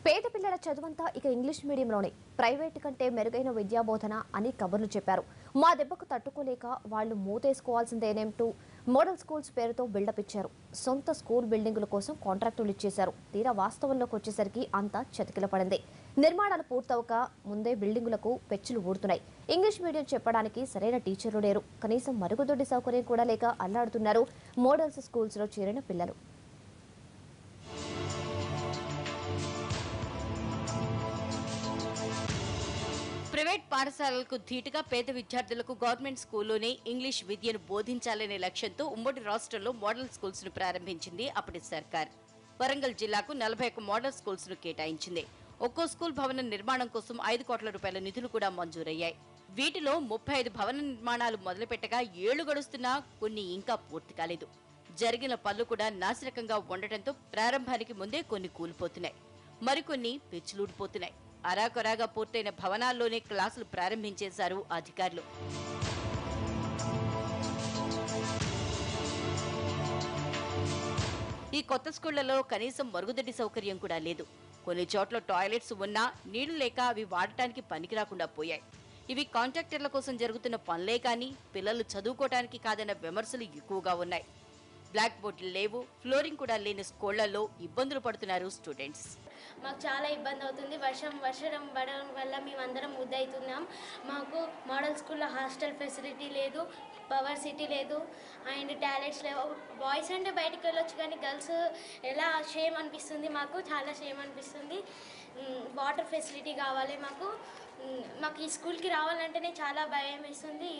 పేద పిల్లల చదువంతా ఇక ఇంగ్లీష్ మీడియంలోనే ప్రైవేట్ కంటే మెరుగైన విద్యాబోధన అని కబుర్లు చెప్పారు. మా దెబ్బకు తట్టుకోలేక వాళ్ళు మూతేసుకోవాల్సిందేనేంటూ మోడల్ స్కూల్స్ పేరుతో బిల్డప్ ఇచ్చారు. సొంత స్కూల్ బిల్డింగుల కోసం కాంట్రాక్టులు ఇచ్చేశారు. తీరా వాస్తవంలోకి వచ్చేసరికి అంతా చతికిలపడింది. నిర్మాణాలు పూర్తవక ముందే బిల్డింగులకు పెచ్చులు ఊడుతున్నాయి. ఇంగ్లీష్ మీడియం చెప్పడానికి సరైన టీచర్లు లేరు. కనీసం మరుగుదొడ్డి సౌకర్యం కూడా లేక అల్లాడుతున్నారు మోడల్స్ స్కూల్స్లో చేరిన పిల్లలు. ప్రైవేట్ పాఠశాలలకు ధీటుగా పేద విద్యార్థులకు గవర్నమెంట్ స్కూల్లోనే ఇంగ్లీష్ విద్యను బోధించాలనే లక్ష్యంతో ఉమ్మడి రాష్ట్రంలో మోడల్ స్కూల్స్ ను ప్రారంభించింది అప్పటి సర్కార్. వరంగల్ జిల్లాకు 41 మోడల్ స్కూల్స్ ను కేటాయించింది. ఒక్కో స్కూల్ భవన నిర్మాణం కోసం 5 కోట్ల రూపాయల నిధులు కూడా మంజూరయ్యాయి. వీటిలో 35 భవన నిర్మాణాలు మొదలుపెట్టగా 7 గడుస్తున్నా కొన్ని ఇంకా పూర్తి కాలేదు. జరిగిన పనులు కూడా నాసిరకంగా ఉండటంతో ప్రారంభానికి ముందే కొన్ని కూలిపోతున్నాయి, మరికొన్ని పెచ్చులూడిపోతున్నాయి. అరాకొరాగా పూర్తయిన భవనాల్లోనే క్లాసులు ప్రారంభించేశారు అధికారులు. ఈ కొత్త స్కూళ్లలో కనీసం మరుగుదొడ్డి సౌకర్యం కూడా లేదు. కొన్ని చోట్ల టాయిలెట్స్ ఉన్నా నీళ్లు లేక అవి వాడటానికి పనికిరాకుండా పోయాయి. ఇవి కాంట్రాక్టర్ల కోసం జరుగుతున్న పనులే కానీ పిల్లలు చదువుకోవటానికి కాదన్న విమర్శలు ఎక్కువగా ఉన్నాయి. బ్లాక్ బోర్డులు లేవు, ఫ్లోరింగ్ కూడా లేని స్కూళ్లలో ఇబ్బందులు పడుతున్నారు స్టూడెంట్స్. మాకు చాలా ఇబ్బంది అవుతుంది. వర్షం పడడం వల్ల మేమందరం ముద్దవుతున్నాం. మాకు మోడల్ స్కూల్లో హాస్టల్ ఫెసిలిటీ లేదు, పవర్ సిటీ లేదు, అండ్ టాయిలెట్స్ లేవు. బాయ్స్ అంటే బయటికి వెళ్ళొచ్చు కానీ గర్ల్స్ ఎలా షేమ్ అనిపిస్తుంది, మాకు చాలా షేమ్ అనిపిస్తుంది. వాటర్ ఫెసిలిటీ కావాలి మాకు ఈ స్కూల్కి రావాలంటేనే చాలా భయం వేస్తుంది.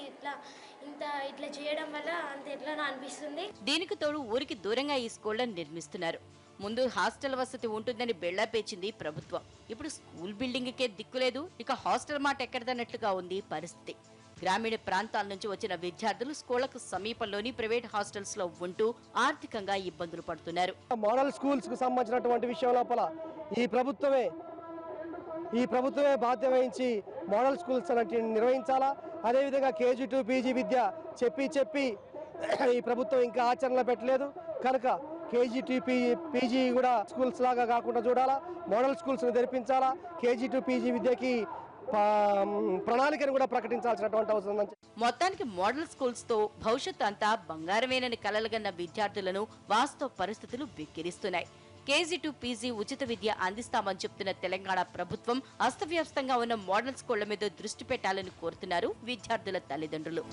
ఇట్లా చేయడం వల్ల అంత ఎట్లా అనిపిస్తుంది. దీనికి తోడు ఊరికి దూరంగా ఈ స్కూళ్లను నిర్మిస్తున్నారు. ముందు హాస్టల్ వసతి ఉంటుందని బెళ్లాపేచింది ప్రభుత్వం. ఇప్పుడు స్కూల్ బిల్డింగ్కే దిక్కులేదు, ఇక హాస్టల్ మాట ఎక్కడదన్నట్లుగా ఉంది పరిస్థితి. గ్రామీణ ప్రాంతాల నుంచి వచ్చిన విద్యార్థులు స్కూళ్లకు సమీపంలోని ప్రైవేట్ హాస్టల్స్ లో ఉంటూ ఆర్థికంగా ఇబ్బందులు పడుతున్నారు. మోడల్ స్కూల్స్ కు సంబంధించినటువంటి విషయం లోపల ఈ ప్రభుత్వమే బాధ్యత వహించి మోడల్ స్కూల్స్ నిర్వహించాలా. అదేవిధంగా కేజీ టు పీజీ విద్య చెప్పి ఈ ప్రభుత్వం ఇంకా ఆచరణలో పెట్టలేదు కనుక కేజీ టు పీజీ కూడా స్కూల్స్ లాగా కాకుండా చూడాలా, మోడల్ స్కూల్స్ను తెరిపించాలా. కేజీ టు పీజీ విద్యకి ప్రణాళికను కూడా ప్రకటించాల్సినటువంటి అవసరం ఉంది. మొత్తానికి మోడల్ స్కూల్స్ తో భవిష్యత్ అంతా బంగారమేనని కలలుగన్న విద్యార్థులను వాస్తవ పరిస్థితులు వెక్కిరిస్తున్నాయి. కేజీ టు పీజీ ఉచిత విద్య అందిస్తామని చెప్తున్న తెలంగాణ ప్రభుత్వం అస్తవ్యస్తంగా ఉన్న మోడల్ స్కూళ్ల మీద దృష్టి పెట్టాలని కోరుతున్నారు విద్యార్థుల తల్లిదండ్రులు.